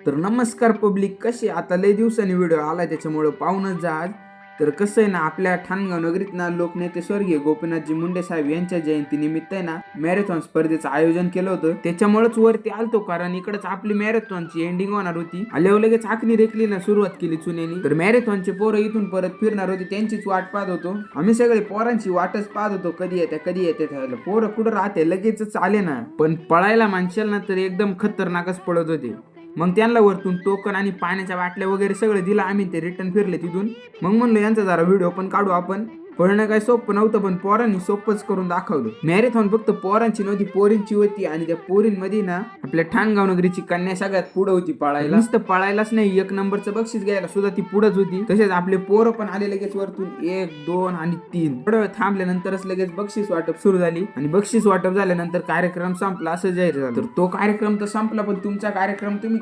तर नमस्कार पब्लिक, कसे आता लय दिवसांनी व्हिडिओ आला त्याच्यामुळे पाहूनच जा आज. तर कसं आहे ना, आपल्या ठाणगाव नगरीत ना लोकनेते स्वर्गीय गोपीनाथजी मुंडे साहेब यांच्या जयंतीनिमित्त आहे ना मॅरेथॉन स्पर्धेचं आयोजन केलं होतं. त्याच्यामुळेच वरती आलतो, कारण इकडच आपली मॅरेथॉनची एंडिंग होणार होती. आल्यावर लगेच आखणी रेखलीला सुरुवात केली चुनेनी. तर मॅरेथॉनचे पोरं इथून परत फिरणार होते, त्यांचीच वाट पाहत होतो आम्ही सगळे. पोरांची वाटच पाहत होतो, कधी येते पोरं कुठं राहते, लगेचच आले ना. पण पळायला माणसाल ना तर एकदम खतरनाकच पळत होते. मग त्यांना वरतून टोकन आणि पाण्याच्या बाटल्या वगैरे सगळं दिलं आम्ही. ते रिटर्न फिरले तिथून. मग म्हणलं यांचा जरा व्हिडिओ पण काढू आपण. पळणं काय सोपं नव्हतं, पण पोरांनी सोपंच करून दाखवलं. मॅरेथॉन फक्त पोरांची नव्हती, पोरींची होती. आणि त्या पोरींमध्ये ना आपल्या ठाणगाव नगरीची कन्या सगळ्यात पुढे होती पळायला. नुसतं पळायलाच नाही, 1 नंबरचं बक्षीस घ्यायला सुद्धा ती पुढेच होती. तसेच आपले पोरं पण आले लगेच वरतून. 1, 2 आणि 3 थोडा वेळ थांबल्यानंतरच लगेच बक्षीस वाटप सुरू झाली. आणि बक्षीस वाटप झाल्यानंतर कार्यक्रम संपला असं जाहीर झालं. तर तो कार्यक्रम तर संपला, पण तुमचा कार्यक्रम तुम्ही